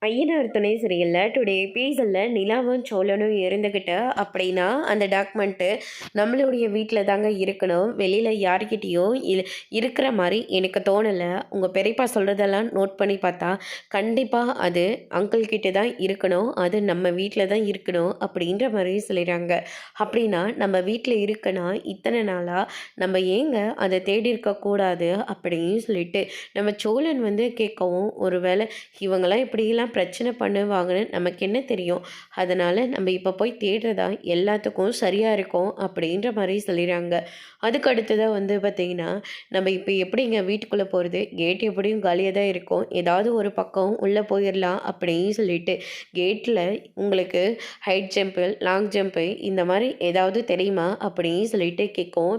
ஐயனார் துணை சரியில்லை டுடே எபிசோடில் நிலாவும் சோழனும் இருந்துக்கிட்டு அப்படின்னா அந்த டாக்குமெண்ட்டு நம்மளுடைய வீட்டில் தாங்க இருக்கணும், வெளியில் யார்கிட்டேயும் இருக்கிற மாதிரி எனக்கு தோணலை. உங்கள் பெரியப்பா சொல்கிறதெல்லாம் நோட் பண்ணி பார்த்தா கண்டிப்பாக அது அங்கிள் கிட்டே தான் இருக்கணும், அது நம்ம வீட்டில் தான் இருக்கணும் அப்படின்ற மாதிரி சொல்லிடுறாங்க. அப்படின்னா நம்ம வீட்டில் இருக்கனா இத்தனை நாளாக நம்ம ஏங்க அதை தேடி இருக்கக்கூடாது அப்படின்னு சொல்லிட்டு நம்ம சோழன் கேட்கவும், ஒருவேளை இவங்கெல்லாம் இப்படிலாம் பிரச்சனை பண்ணுவாங்கன்னு நமக்கு என்ன தெரியும், அதனால் நம்ம இப்போ போய் தேடுறதா எல்லாத்துக்கும் சரியாக இருக்கும் அப்படின்ற மாதிரி சொல்லிடுறாங்க. அதுக்கு அடுத்ததாக பார்த்திங்கன்னா, நம்ம இப்போ எப்படிங்க வீட்டுக்குள்ளே போகிறது, கேட் எப்படியும் காலியாக தான் இருக்கும், ஏதாவது ஒரு பக்கம் உள்ளே போயிடலாம் அப்படின்னு சொல்லிட்டு கேட்டில் உங்களுக்கு ஹைட் ஜம்ப்பு லாங் ஜம்ப்பு இந்த மாதிரி ஏதாவது தெரியுமா அப்படின்னு சொல்லிட்டு கேட்கும்.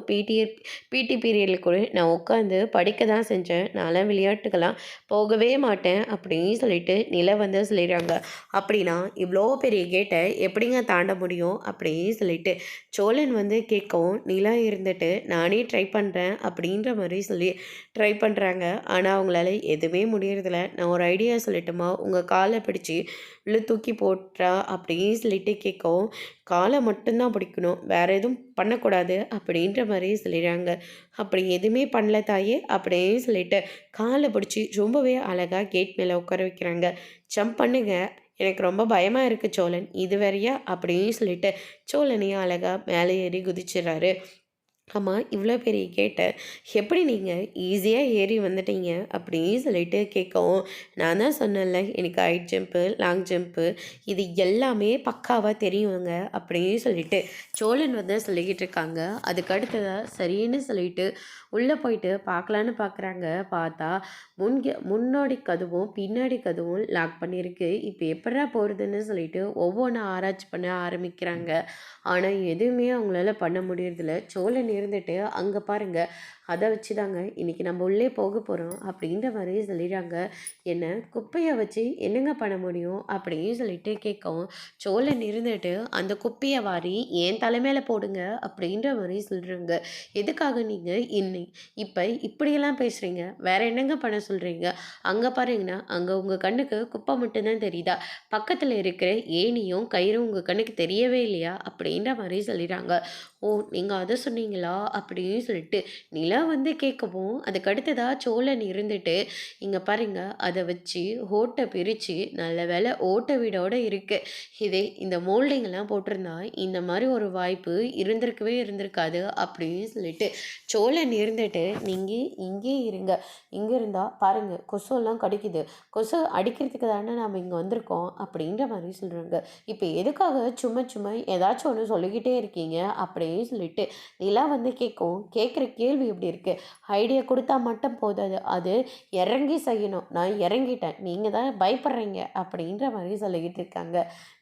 பிடி பீரியடில் கூட நான் உட்காந்து படிக்க தான் செஞ்சேன், நான்லாம் விளையாட்டுக்கெல்லாம் போகவே மாட்டேன் அப்படின்னு சொல்லிட்டு நில சொல்லிடுறாங்க. அப்படின்னா இவ்வளோ பெரிய கேட்டை எப்படிங்க தாண்ட முடியும் அப்படின்னு சொல்லிட்டு சோழன் கேட்கவும், நிலா இருந்துட்டு நானே ட்ரை பண்ணுறேன் அப்படின்ற மாதிரி சொல்லி ட்ரை பண்ணுறாங்க. ஆனால் அவங்களால எதுவுமே முடியறதில்ல. நான் ஒரு ஐடியா சொல்லட்டுமா, உங்கள் காலை பிடிச்சி உள்ள தூக்கி போட்டா அப்படின்னு சொல்லிட்டு கேட்கவும், காலை மட்டும்தான் பிடிக்கணும், வேறு எதுவும் பண்ணக்கூடாது அப்படின்ற மாதிரி சொல்லிடுறாங்க. அப்படி எதுவுமே பண்ணல தாயே அப்படின்னு சொல்லிட்டு காலை பிடிச்சி ரொம்பவே அழகாக கேட் மேலே உட்கார வைக்கிறாங்க. ஜம்ப் பண்ணுங்க, எனக்கு ரொம்ப பயமாக இருக்குது சோழன், இது வேறையா அப்படின்னு சொல்லிட்டு சோழனையும் அழகாக மேலே ஏறி குதிச்சிடுறாரு. ஆமாம், இவ்வளோ பெரிய கேட்டை எப்படி நீங்கள் ஈஸியாக ஏறி வந்துட்டீங்க அப்படின்னு சொல்லிட்டு கேட்கவும், நான் தான் சொன்னேன்ல எனக்கு ஹைட் ஜம்ப்பு லாங் ஜம்ப்பு இது எல்லாமே பக்காவாக தெரியுங்க அப்படின்னு சொல்லிட்டு சோழன் சொல்லிக்கிட்டு இருக்காங்க. அதுக்கு அடுத்ததாக சரின்னு சொல்லிட்டு உள்ளே போயிட்டு பார்க்கலான்னு பார்க்குறாங்க. பார்த்தா முன்னாடி கதவும் பின்னாடி கதவும் லாக் பண்ணியிருக்கு. இப்போ எப்படா போகிறதுன்னு சொல்லிட்டு ஒவ்வொன்றா ஆராய்ச்சி பண்ண ஆரம்பிக்கிறாங்க. ஆனால் எதுவுமே அவங்களால பண்ண முடியறதில்ல. சோழன் இருந்துட்டு அங்கே பாருங்கள், அதை வச்சு தாங்க இன்றைக்கி நம்ம உள்ளே போக போகிறோம் அப்படின்ற மாதிரி சொல்லிடுறாங்க. என்ன குப்பையை வச்சு என்னங்க பண்ண முடியும் அப்படின்னு சொல்லிட்டு கேட்கவும், சோழன் இருந்துட்டு அந்த குப்பையை வாரி என் தலைமையில் போடுங்க அப்படின்ற மாதிரி சொல்கிறாங்க. எதுக்காக நீங்கள் இப்போ இப்படியெல்லாம் பேசுகிறீங்க, வேற என்னங்க பண்ண சொல்கிறீங்க? அங்கே பாருங்கன்னா அங்கே உங்கள் கண்ணுக்கு குப்பை மட்டும்தான் தெரியுதா, பக்கத்தில் இருக்கிற ஏனியும் கயிறும் உங்கள் கண்ணுக்கு தெரியவே இல்லையா அப்படின்ற மாதிரி சொல்லிடுறாங்க. ஓ, நீங்கள் அதை சொன்னீங்களா அப்படின்னு சொல்லிட்டு நிலா கேட்கவும், அதுக்கு அடுத்ததாக சோழன் இருந்துட்டு இங்கே பாருங்க அதை வச்சு ஓட்டை பிரித்து நல்ல வேலை ஓட்ட வீடோடு இருக்குது, இதே இந்த மோல்டிங்கெல்லாம் போட்டிருந்தா இந்த மாதிரி ஒரு வாய்ப்பு இருந்திருக்காது அப்படின்னு சொல்லிட்டு சோழன் இருந்துட்டு நீங்கள் இங்கே இருங்க, இங்கே இருந்தால் பாருங்கள் கொசுவெல்லாம் கடிக்குது, கொசு அடிக்கிறதுக்கு தானே நாம் இங்கே வந்திருக்கோம் அப்படின்ற மாதிரி சொல்கிறாங்க. இப்போ எதுக்காக சும்மா சும்மா ஏதாச்சும் ஒன்று சொல்லிக்கிட்டே இருக்கீங்க அப்படின்னு சொல்லிட்டு நிலா கேட்கும். கேட்குற கேள்வி எப்படி இருக்குது, ஐடியா கொடுத்தா மட்டும் போதாது, அது இறங்கி செய்யணும், நான் இறங்கிட்டேன், நீங்கள் தான் பயப்படுறீங்க அப்படின்ற மாதிரி சொல்லிக்கிட்டு இருக்காங்க.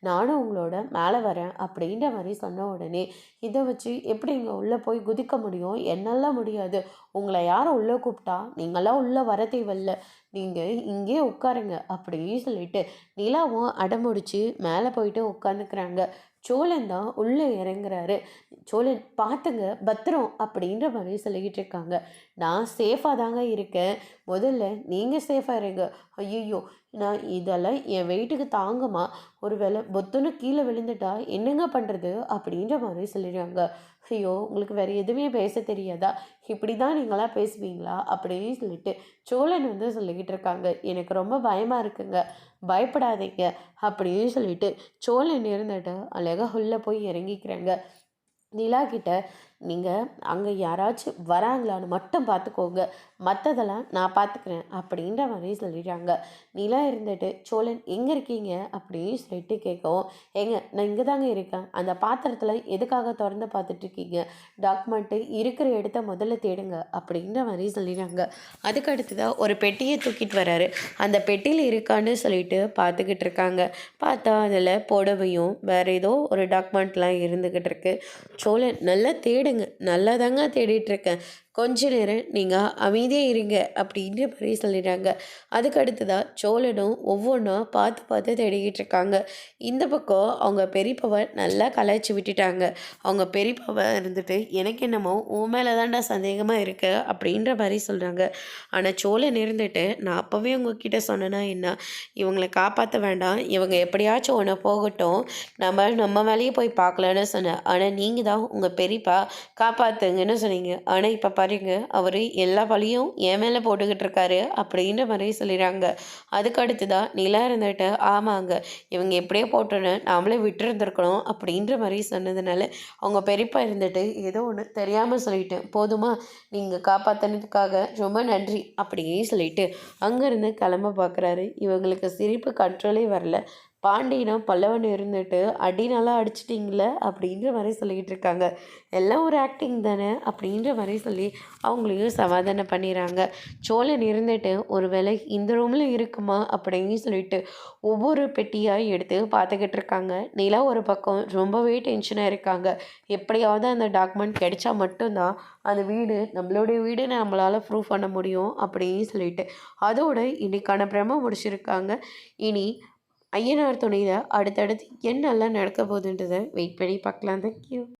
நானும் உங்களோட மேலே வரேன் அப்படின்ற மாதிரி சொன்ன உடனே இதை வச்சு எப்படி இங்கே உள்ளே போய் குதிக்க முடியும், என்னால் முடியாது, உங்களை யாரும் உள்ளே கூப்பிட்டா நீங்களாம் உள்ளே வர தேவையில்ல, நீங்கள் இங்கே உட்காருங்க அப்படின்னு சொல்லிட்டு நிலாவும் அடமுடிச்சு மேலே போயிட்டு உட்காந்துக்கிறாங்க. சோழன் தான் உள்ளே இறங்குறாரு. சோழன் பார்த்துங்க பத்திரம் அப்படின்ற மாதிரி சொல்லிக்கிட்டு இருக்காங்க. நான் சேஃபாக தாங்க இருக்கேன், முதல்ல நீங்கள் சேஃபாக இருங்க. ஐயோ, நான் இதெல்லாம் என் வெயிட்டுக்கு தாங்குமா, ஒரு வேளை பொத்துன்னு கீழே விழுந்துட்டா என்னங்க பண்ணுறது அப்படின்ற மாதிரி சொல்லிடுறாங்க. ஐயோ, உங்களுக்கு வேறு எதுவுமே பேச தெரியாதா, இப்படி தான் நீங்களாம் பேசுவீங்களா அப்படின்னு சொல்லிட்டு சோழன் சொல்லிக்கிட்டு இருக்காங்க. எனக்கு ரொம்ப பயமாக இருக்குங்க, பயப்படாதீங்க அப்படின்னு சொல்லிட்டு சோழன் இருந்துட்டு அழகாக உள்ளே போய் இறங்கிக்கிறாங்க. நிலா கிட்ட நீங்கள் அங்கே யாராச்சும் வராங்களான்னு மட்டும் பார்த்துக்கோங்க, மற்றதெல்லாம் நான் பார்த்துக்கிறேன் அப்படின்ற மாதிரி சொல்லிடுறாங்க. நிலா இருந்துட்டு சோழன் எங்கே இருக்கீங்க அப்படின்னு சொல்லிட்டு கேட்கவும், நான் இங்கே தாங்க இருக்கேன், அந்த பாத்திரத்தில் எதுக்காக திறந்து பார்த்துட்ருக்கீங்க, டாக்குமெண்ட்டு இருக்கிற இடத்த முதல்ல தேடுங்க அப்படின்ற மாதிரி சொல்லிடுறாங்க. அதுக்கு அடுத்ததாக ஒரு பெட்டியை தூக்கிட்டு வராரு. அந்த பெட்டியில் இருக்கான்னு சொல்லிட்டு பார்த்துக்கிட்டு இருக்காங்க. பார்த்தா அதில் புடவையும் வேறு ஏதோ ஒரு டாக்குமெண்ட்லாம் இருந்துக்கிட்டு இருக்கு. சோழன் நல்லா தேடுங்க, நல்லா தாங்க தேடிட்டுருக்கேன், கொஞ்ச நேரம் நீங்கள் அமைதியாக இருங்க அப்படின்ற மாதிரி சொல்லிடுறாங்க. அதுக்கு அடுத்ததாக சோழனும் ஒவ்வொன்றா பார்த்து பார்த்து தேடிக்கிட்டு இருக்காங்க. இந்த பக்கம் அவங்க பெரியப்பாவை நல்லா கலாய்ச்சி விட்டுட்டாங்க. அவங்க பெரியப்பாவை இருந்துட்டு எனக்கு என்னமோ உன் மேலே தான்டா சந்தேகமாக இருக்கு அப்படின்ற மாதிரி சொல்கிறாங்க. ஆனால் சோழன் இருந்துட்டு நான் அப்போவே உங்ககிட்ட சொன்னேன்னா என்ன, இவங்களை காப்பாற்ற வேண்டாம், இவங்க எப்படியாச்சும் ஒன்று போகட்டும், நம்ம நம்ம வேலையை போய் பார்க்கலான்னு சொன்னேன். ஆனால் நீங்கள் தான் உங்கள் பெரியப்பா காப்பாற்றுங்கன்னு சொன்னீங்க. ஆனால் இப்போ பாருங்க அவர் எல்லா பழியும் என் மேலே போட்டுக்கிட்டு இருக்காரு அப்படின்ற மாதிரி சொல்லிடுறாங்க. அதுக்கு அடுத்ததாக நிலா இருந்துட்டு ஆமாங்க, இவங்க எப்படியே போட்டோன்னு நாமளே விட்டுருந்துருக்கணும் அப்படின்ற மாதிரி சொன்னதுனால அவங்க பெரியப்பா இருந்துட்டு ஏதோ ஒன்று தெரியாமல் சொல்லிட்டேன், போதுமா, நீங்கள் காப்பாற்றினதுக்காக ரொம்ப நன்றி அப்படியே சொல்லிட்டு அங்கேருந்து கிளம்ப பார்க்குறாரு. இவங்களுக்கு சிரிப்பு கண்ட்ரோலே வரல. பாண்டியனும் பல்லவன் இருந்துட்டு அடி நல்லா அடிச்சிட்டிங்களே அப்படின்ற மாதிரி சொல்லிக்கிட்டு இருக்காங்க. எல்லாம் ஒரு ஆக்டிங் தானே அப்படின்ற மாதிரி சொல்லி அவங்களையும் சமாதானம் பண்ணிடுறாங்க. சோழன் இருந்துட்டு ஒரு வேளை இந்த ரூமில் இருக்குமா அப்படின்னு சொல்லிட்டு ஒவ்வொரு பெட்டியாக எடுத்து பார்த்துக்கிட்டு இருக்காங்க. நிலா ஒரு பக்கம் ரொம்பவே டென்ஷனாக இருக்காங்க. எப்படியாவது அந்த டாக்குமெண்ட் கிடைச்சா மட்டும்தான் அந்த வீடு நம்மளுடைய வீடு நம்மளால் ப்ரூவ் பண்ண முடியும் அப்படின்னு சொல்லிட்டு அதோட இன்னைக்கான பிரம முடிச்சிருக்காங்க. இனி ஐயனார் துணையில் அடுத்தடுத்து என்னெல்லாம் நடக்க போகுதுன்றதை வெயிட் பண்ணி பார்க்கலாம். தேங்க்யூ.